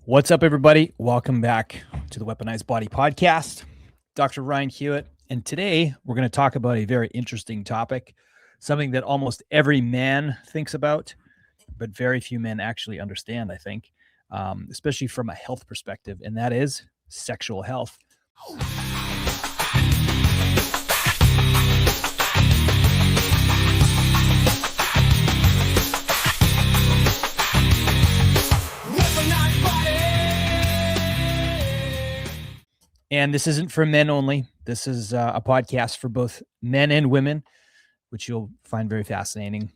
What's up, everybody? Welcome back to the Weaponized Body Podcast. Dr. Ryan Hewitt, and today we're going to talk about a very interesting topic, something that almost every man thinks about, but very few men actually understand, I think, especially from a health perspective, and that is sexual health. And this isn't for men only. This is a podcast for both men and women, which you'll find very fascinating.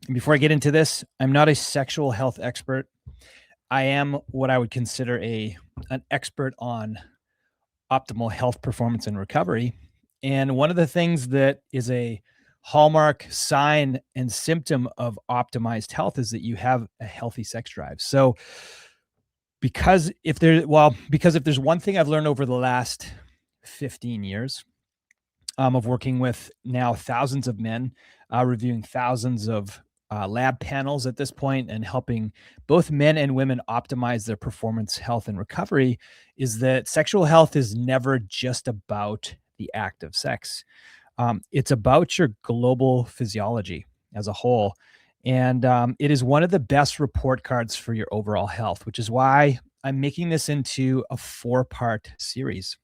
And before I get into this, I'm not a sexual health expert. I am what I would consider an expert on optimal health performance and recovery. And one of the things that is a hallmark sign and symptom of optimized health is that you have a healthy sex drive. So because if there's one thing I've learned over the last 15 years of working with now thousands of men, reviewing thousands of lab panels at this point, and helping both men and women optimize their performance, health, and recovery, is that sexual health is never just about the act of sex. It's about your global physiology as a whole. And it is one of the best report cards for your overall health, which is why I'm making this into a 4-part series.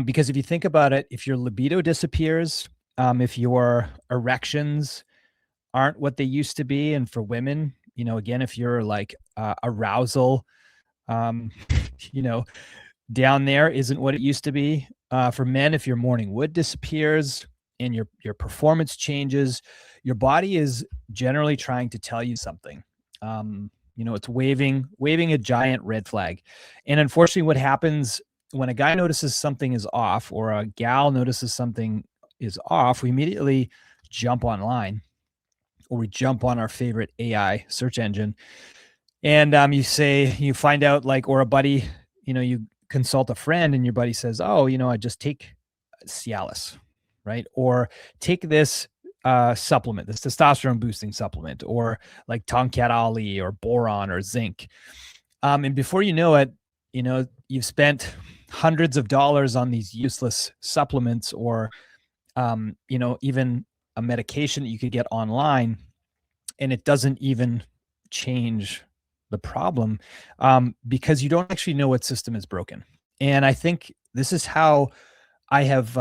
Because if you think about it, if your libido disappears, if your erections aren't what they used to be, and for women, again, if you're like arousal, down there isn't what it used to be. For men, if your morning wood disappears and your performance changes, your body is generally trying to tell you something. It's waving a giant red flag. And unfortunately, what happens when a guy notices something is off, or a gal notices something is off, we immediately jump online, or we jump on our favorite AI search engine. And you find out, or a buddy, you consult a friend and your buddy says, oh, I just take Cialis, right? Or take this supplement, this testosterone boosting supplement, or like Tongkat Ali or boron or zinc. And before you know it, you've spent hundreds of dollars on these useless supplements, or, even a medication that you could get online, and it doesn't even change the problem, because you don't actually know what system is broken. And I think this is how I have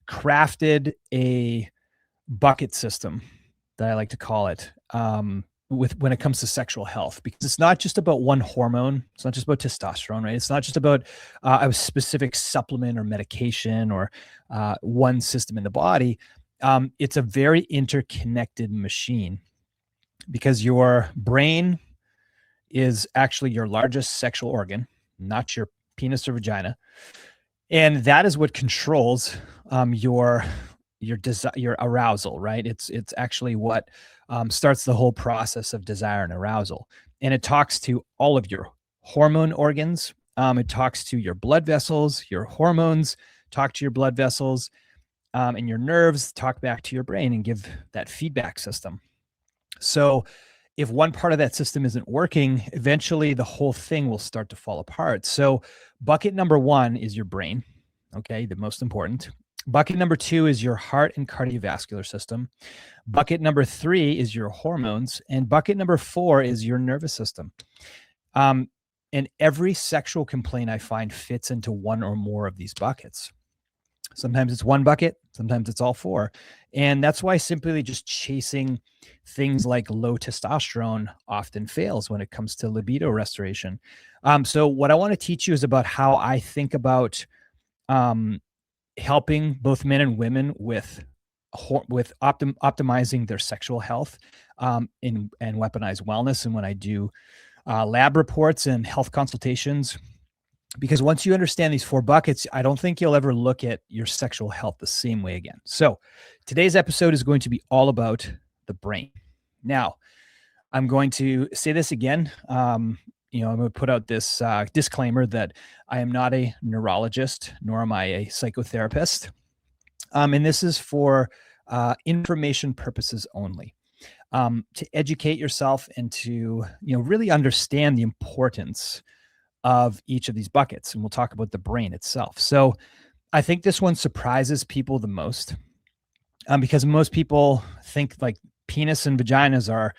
crafted a bucket system, that I like to call it, when it comes to sexual health, because it's not just about one hormone. It's not just about testosterone, right? It's not just about a specific supplement or medication, or one system in the body. It's a very interconnected machine, because your brain is actually your largest sexual organ, not your penis or vagina. And that is what controls your arousal, right? It's actually what starts the whole process of desire and arousal. And it talks to all of your hormone organs. It talks to your blood vessels. Your hormones talk to your blood vessels, and your nerves talk back to your brain and give that feedback system. So if one part of that system isn't working, eventually the whole thing will start to fall apart. So bucket number 1 is your brain, okay, the most important. Bucket number 2 is your heart and cardiovascular system. Bucket number 3 is your hormones. And bucket number 4 is your nervous system. And every sexual complaint I find fits into one or more of these buckets. Sometimes it's one bucket, sometimes it's all 4. And that's why simply just chasing things like low testosterone often fails when it comes to libido restoration. So what I want to teach you is about how I think about helping both men and women with optimizing their sexual health, and weaponized wellness. And when I do lab reports and health consultations, because once you understand these 4 buckets, I don't think you'll ever look at your sexual health the same way again. So today's episode is going to be all about the brain. Now, I'm going to say this again. I'm going to put out this disclaimer that I am not a neurologist, nor am I a psychotherapist. And this is for information purposes only. to educate yourself and to, really understand the importance of each of these buckets. And we'll talk about the brain itself. So I think this one surprises people the most, because most people think like penis and vaginas are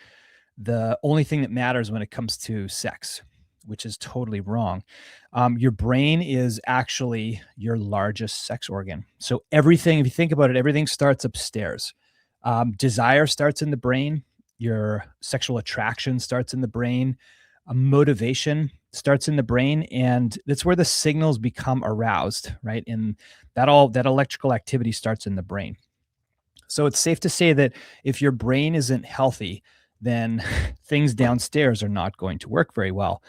the only thing that matters when it comes to sex, which is totally wrong. Your brain is actually your largest sex organ. So everything, if you think about it, everything starts upstairs. Desire starts in the brain. Your sexual attraction starts in the brain. Motivation starts in the brain, and that's where the signals become aroused, right? And that electrical activity starts in the brain. So it's safe to say that if your brain isn't healthy, then things downstairs are not going to work very well.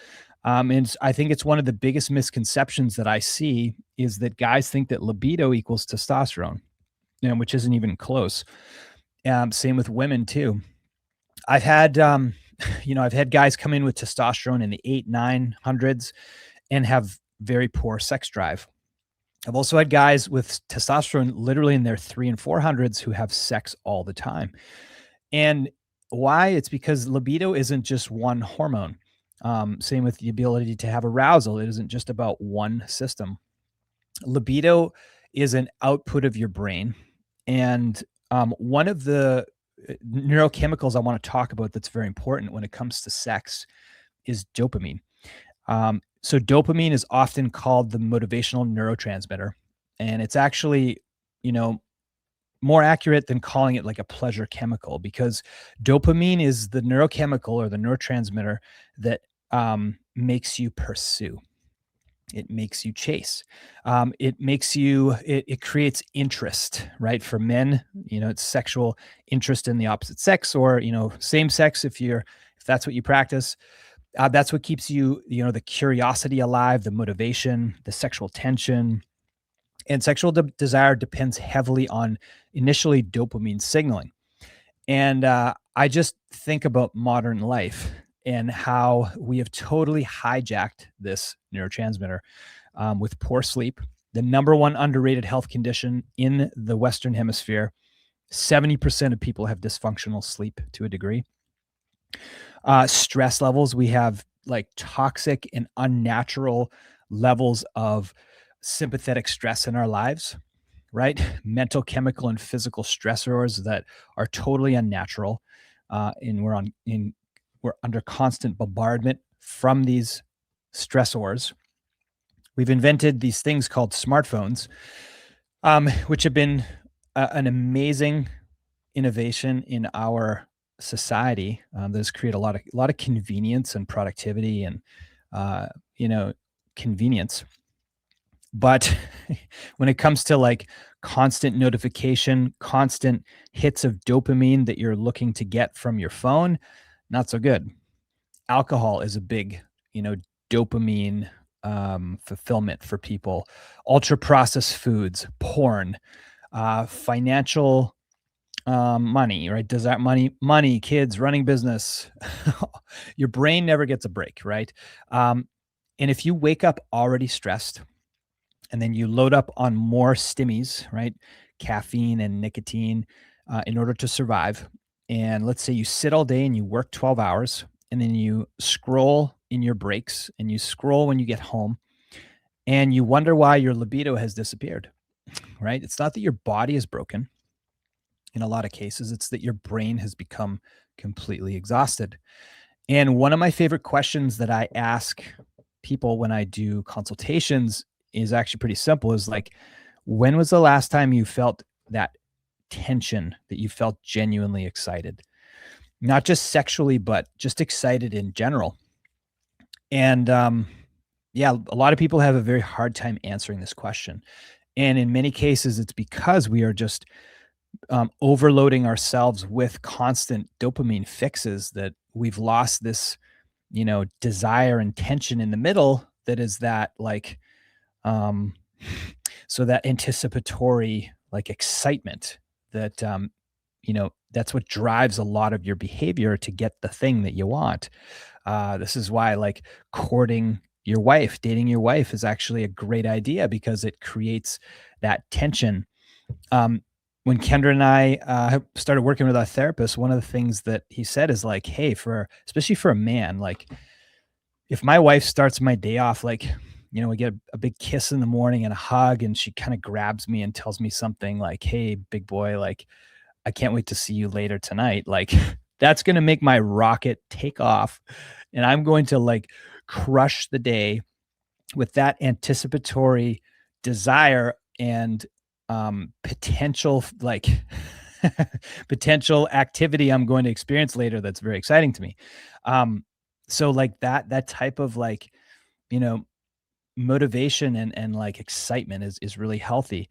And I think it's one of the biggest misconceptions that I see is that guys think that libido equals testosterone, which isn't even close. Same with women too. I've had, I've had guys come in with testosterone in the 800s, 900s and have very poor sex drive. I've also had guys with testosterone literally in their 300s and 400s who have sex all the time. And why? It's because libido isn't just one hormone. Same with the ability to have arousal. It isn't just about one system. Libido is an output of your brain. And one of the neurochemicals I want to talk about that's very important when it comes to sex is dopamine. So dopamine is often called the motivational neurotransmitter, and it's actually, more accurate than calling it like a pleasure chemical, because dopamine is the neurochemical or the neurotransmitter that makes you pursue. It makes you chase. It creates interest, right? For men, it's sexual interest in the opposite sex, or, same sex if that's what you practice. That's what keeps you, the curiosity alive, the motivation, the sexual tension. And sexual desire depends heavily on initially dopamine signaling. And I just think about modern life and how we have totally hijacked this neurotransmitter with poor sleep, the number one underrated health condition in the Western Hemisphere. 70% of people have dysfunctional sleep to a degree. Stress levels, we have like toxic and unnatural levels of sympathetic stress in our lives, right? Mental, chemical, and physical stressors that are totally unnatural. And we're under constant bombardment from these stressors. We've invented these things called smartphones, which have been an amazing innovation in our society. That has created a lot of convenience and productivity and convenience. But when it comes to like constant notification, constant hits of dopamine that you're looking to get from your phone, not so good. Alcohol is a big, dopamine fulfillment for people. Ultra processed foods, porn, financial money, right? Does that money, kids, running business, your brain never gets a break, right? And if you wake up already stressed and then you load up on more stimmies, right? Caffeine and nicotine, in order to survive. And let's say you sit all day and you work 12 hours and then you scroll in your breaks and you scroll when you get home and you wonder why your libido has disappeared, right? It's not that your body is broken. In a lot of cases, it's that your brain has become completely exhausted. And one of my favorite questions that I ask people when I do consultations is actually pretty simple, is like, when was the last time you felt that tension, that you felt genuinely excited? Not just sexually, but just excited in general. And a lot of people have a very hard time answering this question. And in many cases, it's because we are just overloading ourselves with constant dopamine fixes that we've lost this, desire and tension in the middle. That is that like, so that anticipatory like excitement that, that's what drives a lot of your behavior to get the thing that you want. This is why like dating your wife is actually a great idea, because it creates that tension. when Kendra and I started working with our therapist, one of the things that he said is like, hey, especially for a man, like if my wife starts my day off, like, we get a big kiss in the morning and a hug, and she kind of grabs me and tells me something like, hey, big boy, like, I can't wait to see you later tonight. Like, that's going to make my rocket take off. And I'm going to like crush the day with that anticipatory desire and potential like potential activity I'm going to experience later that's very exciting to me. Um, so like that type of like, you know, motivation and like excitement is really healthy.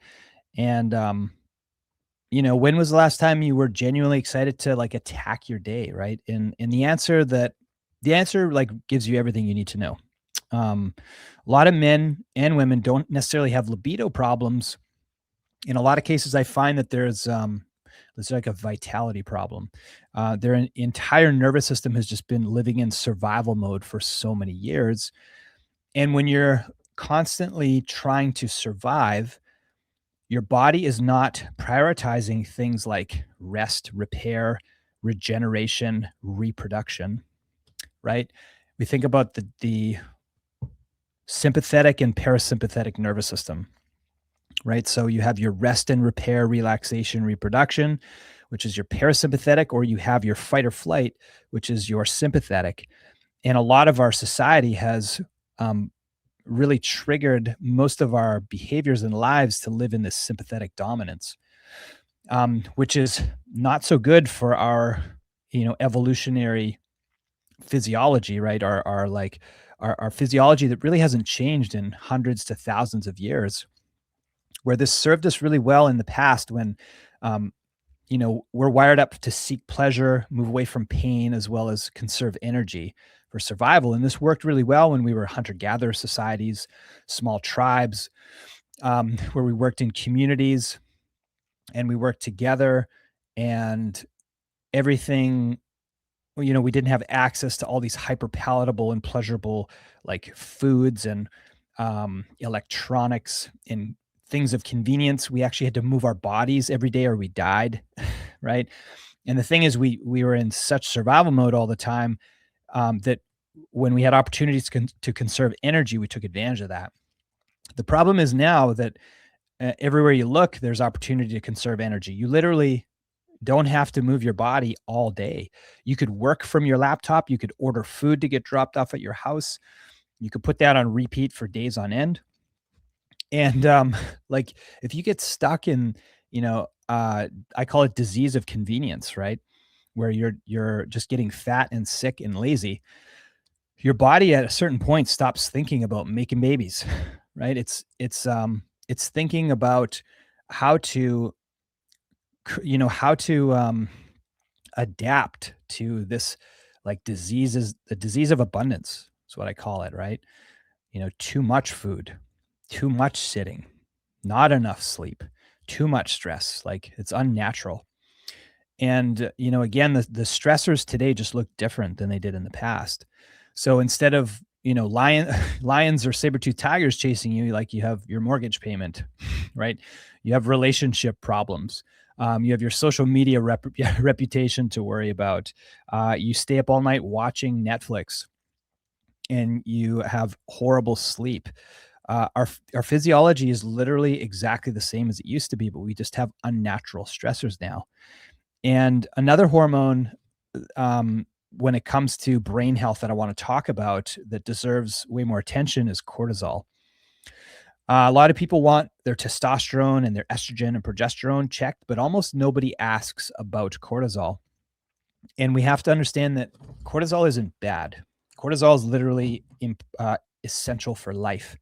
And when was the last time you were genuinely excited to like attack your day, right? And the answer like gives you everything you need to know. A lot of men and women don't necessarily have libido problems. In a lot of cases, I find that there's like a vitality problem. Their entire nervous system has just been living in survival mode for so many years. And when you're constantly trying to survive, your body is not prioritizing things like rest, repair, regeneration, reproduction, right? We think about the sympathetic and parasympathetic nervous system, right? So you have your rest and repair, relaxation, reproduction, which is your parasympathetic, or you have your fight or flight, which is your sympathetic. And a lot of our society has um, really triggered most of our behaviors and lives to live in this sympathetic dominance, which is not so good for our, evolutionary physiology, right? Our physiology that really hasn't changed in hundreds to thousands of years, where this served us really well in the past when, um, we're wired up to seek pleasure, move away from pain, as well as conserve energy for survival. And this worked really well when we were hunter-gatherer societies, small tribes, where we worked in communities and we worked together, and everything, we didn't have access to all these hyper palatable and pleasurable like foods and electronics and things of convenience. We actually had to move our bodies every day or we died, right? And the thing is, we were in such survival mode all the time, that when we had opportunities to conserve energy, we took advantage of that. The problem is now that everywhere you look, there's opportunity to conserve energy. You literally don't have to move your body all day. You could work from your laptop. You could order food to get dropped off at your house. You could put that on repeat for days on end. And like if you get stuck in, I call it disease of convenience, right? Where you're just getting fat and sick and lazy. Your body at a certain point stops thinking about making babies, right? It's thinking about how to how to adapt to this like the disease of abundance. That's what I call it, right? Too much food, too much sitting, not enough sleep, too much stress. Like it's unnatural. And again, the stressors today just look different than they did in the past. So instead of lions or saber-toothed tigers chasing you, like you have your mortgage payment, right? You have relationship problems. You have your social media reputation to worry about. You stay up all night watching Netflix, and you have horrible sleep. Our physiology is literally exactly the same as it used to be, but we just have unnatural stressors now. And another hormone, when it comes to brain health, that I want to talk about that deserves way more attention is cortisol. A lot of people want their testosterone and their estrogen and progesterone checked, but almost nobody asks about cortisol. And we have to understand that cortisol isn't bad. Cortisol is literally essential for life.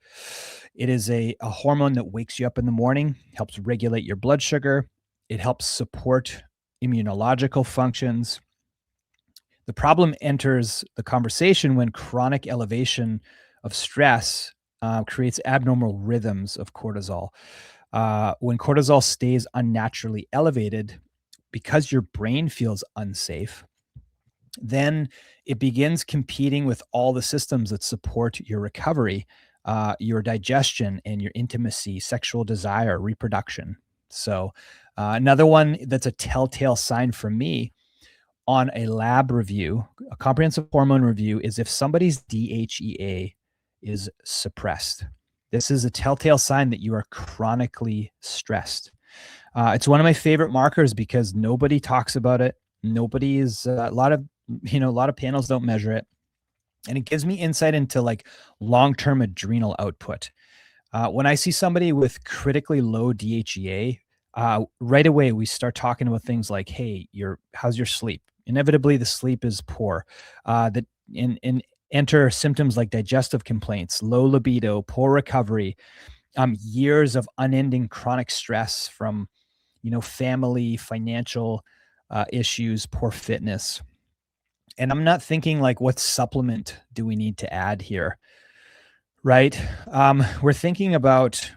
It is a hormone that wakes you up in the morning, helps regulate your blood sugar. It helps support immunological functions. The problem enters the conversation when chronic elevation of stress creates abnormal rhythms of cortisol. When cortisol stays unnaturally elevated because your brain feels unsafe, then it begins competing with all the systems that support your recovery, your digestion and your intimacy, sexual desire, reproduction. So Another one that's a telltale sign for me on a lab review, a comprehensive hormone review, is if somebody's DHEA is suppressed. This is a telltale sign that you are chronically stressed. It's one of my favorite markers because nobody talks about it. Nobody is a lot of panels don't measure it, and it gives me insight into like long-term adrenal output. When I see somebody with critically low DHEA, right away we start talking about things like, "Hey, how's your sleep?" Inevitably, the sleep is poor. That and enter symptoms like digestive complaints, low libido, poor recovery, years of unending chronic stress from family, financial issues, poor fitness. And I'm not thinking like, what supplement do we need to add here? Right. We're thinking about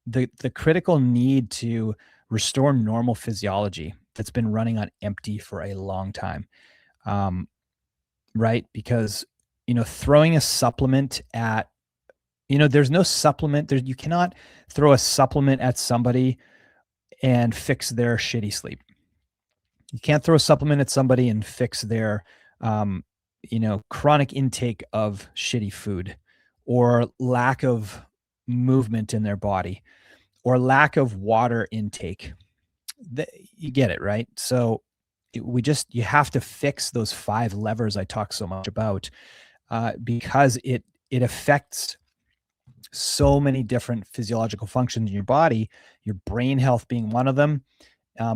the critical need to restore normal physiology that's been running on empty for a long time. Right. Because, throwing a supplement at, there's no supplement there. You cannot throw a supplement at somebody and fix their shitty sleep. You can't throw a supplement at somebody and fix their, chronic intake of shitty food or lack of movement in their body or lack of water intake. You get it, right? So you have to fix those 5 levers I talk so much about, because it affects so many different physiological functions in your body, your brain health being one of them,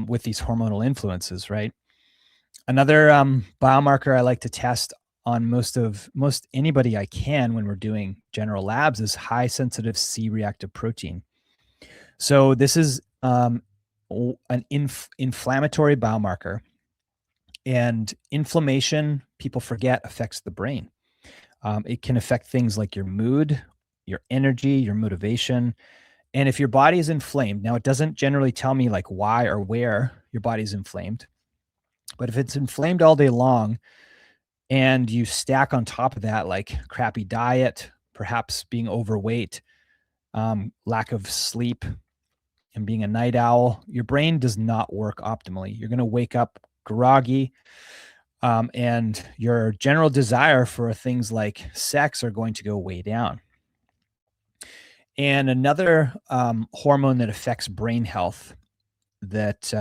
with these hormonal influences, right? Another biomarker I like to test on most anybody I can when we're doing general labs is high sensitive C-reactive protein. So this is an inflammatory biomarker, and inflammation, people forget, affects the brain. It can affect things like your mood, your energy, your motivation. And if your body is inflamed, now it doesn't generally tell me like why or where your body's inflamed, but if it's inflamed all day long and you stack on top of that like crappy diet, perhaps being overweight, lack of sleep, and being a night owl, your brain does not work optimally. You're going to wake up groggy, and your general desire for things like sex are going to go way down. And another hormone that affects brain health that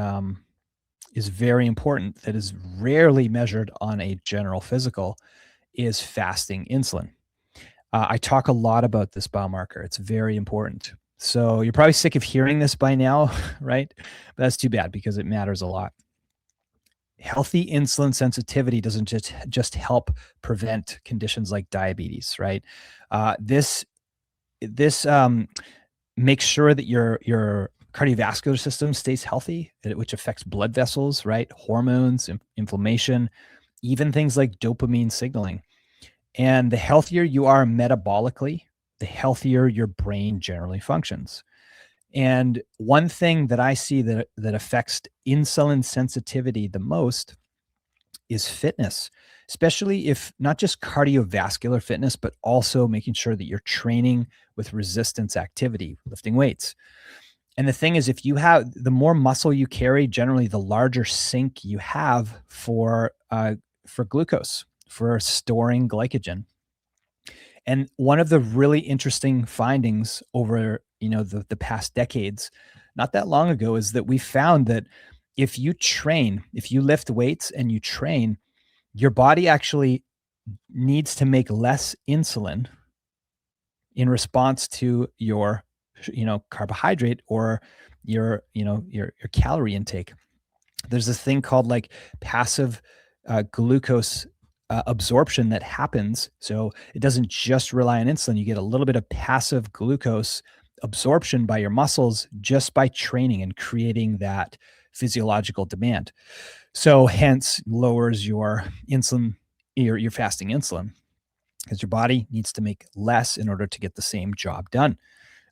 is very important, that is rarely measured on a general physical, is fasting insulin. I talk a lot about this biomarker. It's very important. So you're probably sick of hearing this by now, right? But that's too bad because it matters a lot. Healthy insulin sensitivity doesn't just help prevent conditions like diabetes, right? This makes sure that your cardiovascular system stays healthy, which affects blood vessels, right? Hormones, inflammation, even things like dopamine signaling. And the healthier you are metabolically, the healthier your brain generally functions. And one thing that I see that affects insulin sensitivity the most is fitness, especially if not just cardiovascular fitness, but also making sure that you're training with resistance activity, lifting weights. And the thing is, if you have the more muscle you carry, generally the larger sink you have for glucose, for storing glycogen. And one of the really interesting findings over the past decades, not that long ago, is that we found that if you lift weights and you train, your body actually needs to make less insulin in response to your carbohydrate or your calorie intake. There's this thing called like passive glucose absorption that happens. So it doesn't just rely on insulin. You get a little bit of passive glucose absorption by your muscles just by training and creating that physiological demand. So hence lowers your insulin, your fasting insulin, because your body needs to make less in order to get the same job done.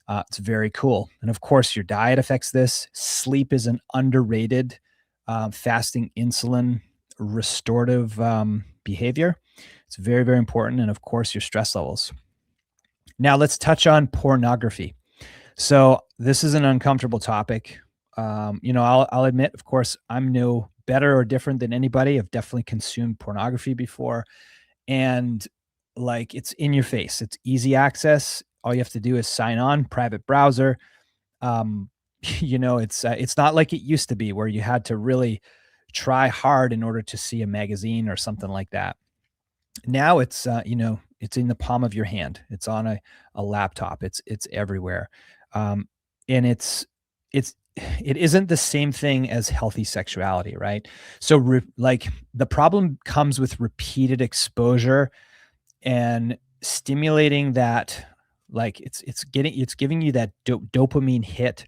It's very cool. And of course, your diet affects this. Sleep is an underrated fasting insulin restorative behavior. It's very, very important. And of course, your stress levels. Now let's touch on pornography. So this is an uncomfortable topic. I'll admit, of course, I'm no better or different than anybody. I've definitely consumed pornography before, and like it's in your face. It's easy access. All you have to do is sign on, private browser. Um, it's not like it used to be where you had to really try hard in order to see a magazine or something like that. Now it's in the palm of your hand. It's on a laptop. It's everywhere. And it isn't the same thing as healthy sexuality, right? So like the problem comes with repeated exposure and stimulating that, like it's giving you that dopamine hit.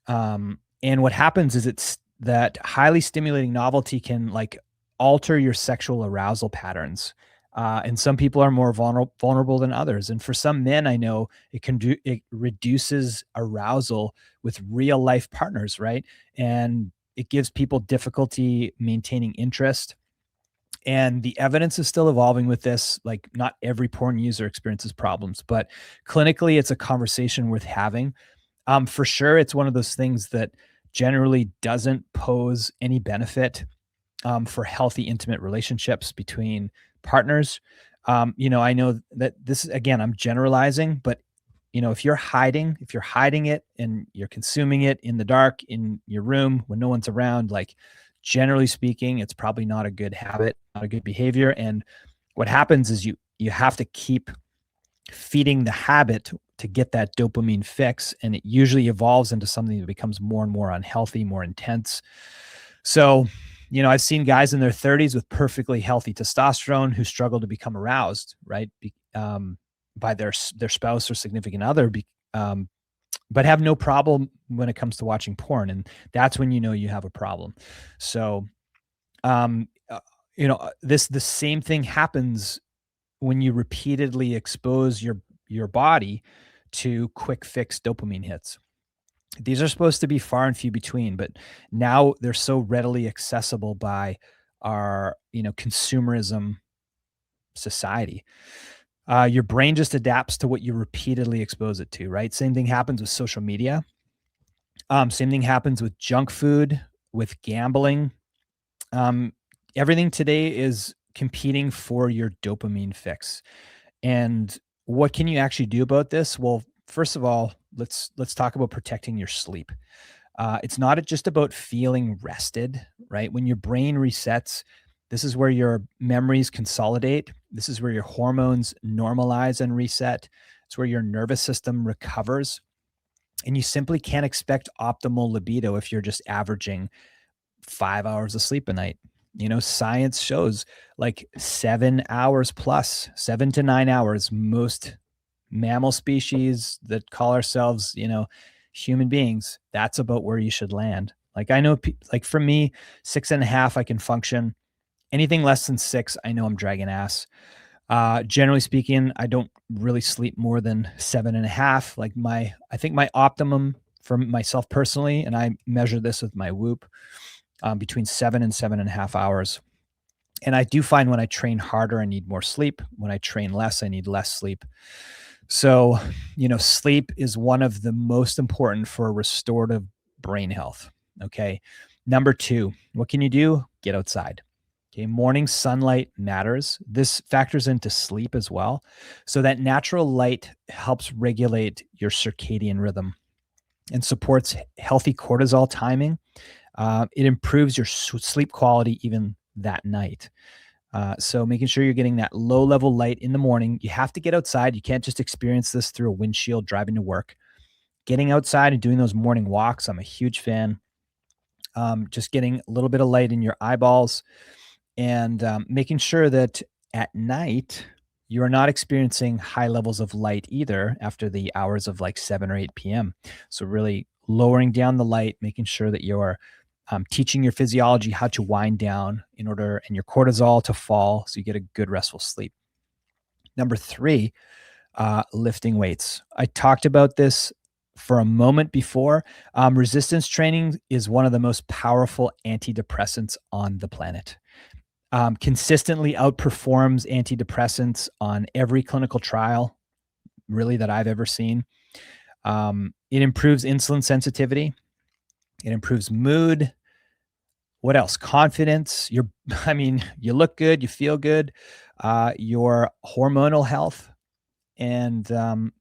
And what happens is it's that highly stimulating novelty can like alter your sexual arousal patterns. And some people are more vulnerable than others. And for some men, I know it reduces arousal with real life partners, right? And it gives people difficulty maintaining interest. And the evidence is still evolving with this. Like, not every porn user experiences problems, but clinically, it's a conversation worth having. For sure, it's one of those things that generally doesn't pose any benefit for healthy, intimate relationships between partners. I know that this, again, I'm generalizing, but if you're hiding it and you're consuming it in the dark in your room when no one's around, like generally speaking, it's probably not a good habit, not a good behavior. And what happens is you have to keep feeding the habit to get that dopamine fix, and it usually evolves into something that becomes more and more unhealthy, more intense. So, I've seen guys in their 30s with perfectly healthy testosterone who struggle to become aroused, right? By their spouse or significant other, but have no problem when it comes to watching porn, and that's when you have a problem. So, the same thing happens when you repeatedly expose your body to quick fix dopamine hits. These are supposed to be far and few between, but now they're so readily accessible by our, consumerism society. Your brain just adapts to what you repeatedly expose it to, right? Same thing happens with social media. Same thing happens with junk food, with gambling. Um, Everything today is competing for your dopamine fix. And what can you actually do about this? Well, first of all, let's talk about protecting your sleep. It's not just about feeling rested, right? When your brain resets, this is where your memories consolidate. This is where your hormones normalize and reset. It's where your nervous system recovers. And you simply can't expect optimal libido if you're just averaging 5 hours of sleep a night. Science shows like 7 hours plus, 7 to 9 hours. Most mammal species that call ourselves, human beings, that's about where you should land. Like I know, like for me, 6.5, I can function. Anything less than 6, I know I'm dragging ass. Generally speaking, I don't really sleep more than 7.5. Like I think my optimum for myself personally, and I measure this with my Whoop, between 7 and 7.5 hours. And I do find when I train harder, I need more sleep. When I train less, I need less sleep. So, sleep is one of the most important for restorative brain health. Okay. Number 2, what can you do? Get outside. Okay. Morning sunlight matters. This factors into sleep as well. So that natural light helps regulate your circadian rhythm and supports healthy cortisol timing. It improves your sleep quality even that night. So making sure you're getting that low level light in the morning. You have to get outside. You can't just experience this through a windshield driving to work. Getting outside and doing those morning walks, I'm a huge fan. Just getting a little bit of light in your eyeballs, and making sure that at night you are not experiencing high levels of light either after the hours of like 7 or 8 p.m. So really lowering down the light, making sure that you're teaching your physiology how to wind down and your cortisol to fall so you get a good restful sleep. Number 3, lifting weights. I talked about this for a moment before. Resistance training is one of the most powerful antidepressants on the planet. Consistently outperforms antidepressants on every clinical trial, really, that I've ever seen. It improves insulin sensitivity. It improves mood. What else? Confidence. You look good, you feel good, your hormonal health. And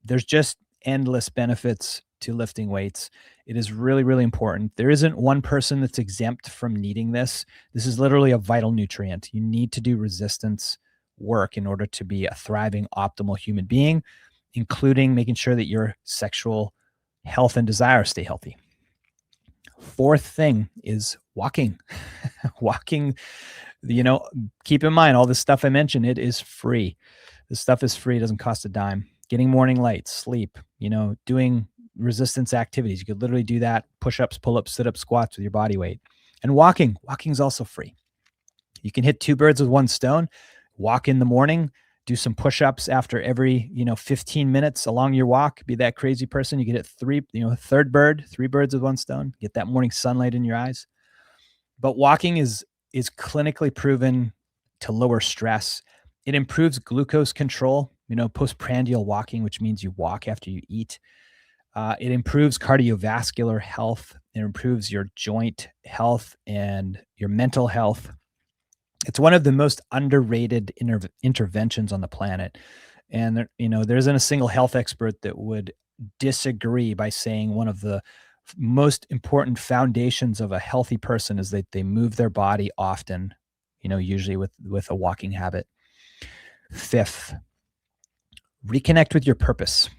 there's just endless benefits to lifting weights. It is really, really important. There isn't one person that's exempt from needing this. This is literally a vital nutrient. You need to do resistance work in order to be a thriving, optimal human being, including making sure that your sexual health and desire stay healthy. Fourth thing is walking. Walking, keep in mind all this stuff I mentioned, it is free. This stuff is free. It doesn't cost a dime. Getting morning light, sleep, doing resistance activities. You could literally do that. Push-ups, pull-ups, sit-ups, squats with your body weight. And walking is also free. You can hit two birds with one stone. Walk in the morning, do some push-ups after every, 15 minutes along your walk. Be that crazy person. You get it three birds with one stone. Get that morning sunlight in your eyes. But walking is clinically proven to lower stress. It improves glucose control, postprandial walking, which means you walk after you eat. It improves cardiovascular health. It improves your joint health and your mental health. It's one of the most underrated interventions on the planet. And, there isn't a single health expert that would disagree by saying one of the most important foundations of a healthy person is that they move their body often, usually with a walking habit. Fifth, reconnect with your purpose.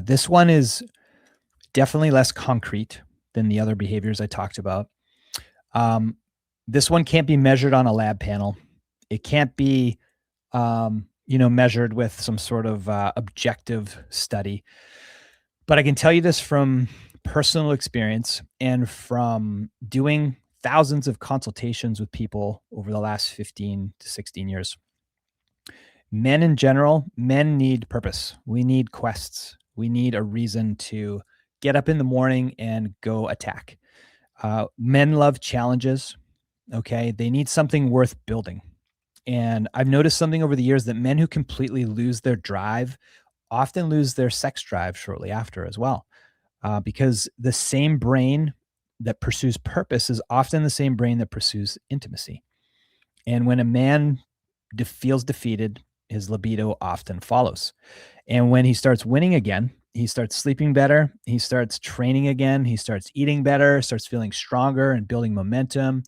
This one is definitely less concrete than the other behaviors I talked about. This one can't be measured on a lab panel. It can't be, measured with some sort of objective study. But I can tell you this from personal experience and from doing thousands of consultations with people over the last 15 to 16 years. Men in general, men need purpose. We need quests. We need a reason to get up in the morning and go attack. Men love challenges. Okay. They need something worth building. And I've noticed something over the years that men who completely lose their drive often lose their sex drive shortly after as well. Because the same brain that pursues purpose is often the same brain that pursues intimacy. And when a man feels defeated, his libido often follows. And when he starts winning again, he starts sleeping better, he starts training again, he starts eating better, starts feeling stronger and building momentum.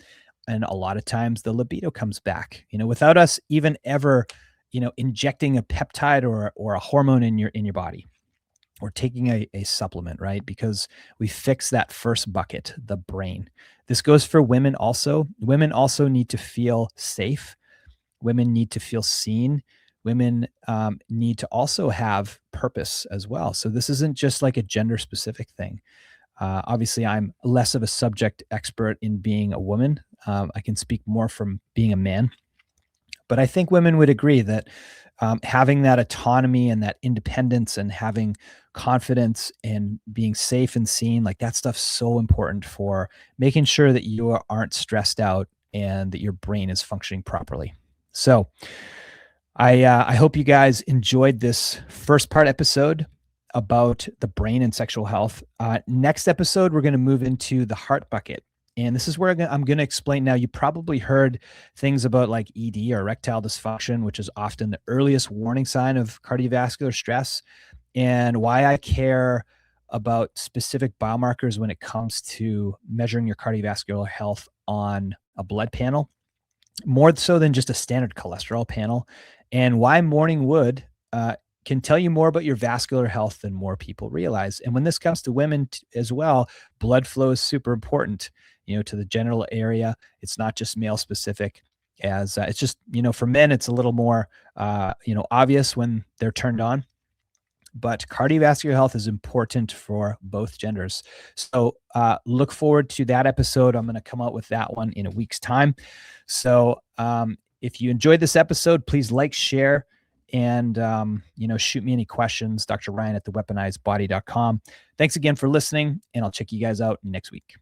And a lot of times the libido comes back, without us even ever, injecting a peptide or a hormone in your body or taking a supplement, right? Because we fix that first bucket, the brain. This goes for women also. Women also need to feel safe. Women need to feel seen. Women need to also have purpose as well. So this isn't just like a gender specific thing. Obviously, I'm less of a subject expert in being a woman. I can speak more from being a man. But I think women would agree that having that autonomy and that independence and having confidence and being safe and seen, like that stuff's so important for making sure that you aren't stressed out and that your brain is functioning properly. So I hope you guys enjoyed this first part episode about the brain and sexual health. Next episode, we're going to move into the heart bucket. And this is where I'm going to explain now. You probably heard things about like ED or erectile dysfunction, which is often the earliest warning sign of cardiovascular stress, and why I care about specific biomarkers when it comes to measuring your cardiovascular health on a blood panel, more so than just a standard cholesterol panel, and why morning wood can tell you more about your vascular health than more people realize. And when this comes to women as well, blood flow is super important, to the genital area. It's not just male specific, as it's just, for men, it's a little more, obvious when they're turned on. But cardiovascular health is important for both genders. So look forward to that episode. I'm going to come out with that one in a week's time. So if you enjoyed this episode, please like, share, and, shoot me any questions, Dr. Ryan at theweaponizedbody.com. Thanks again for listening, and I'll check you guys out next week.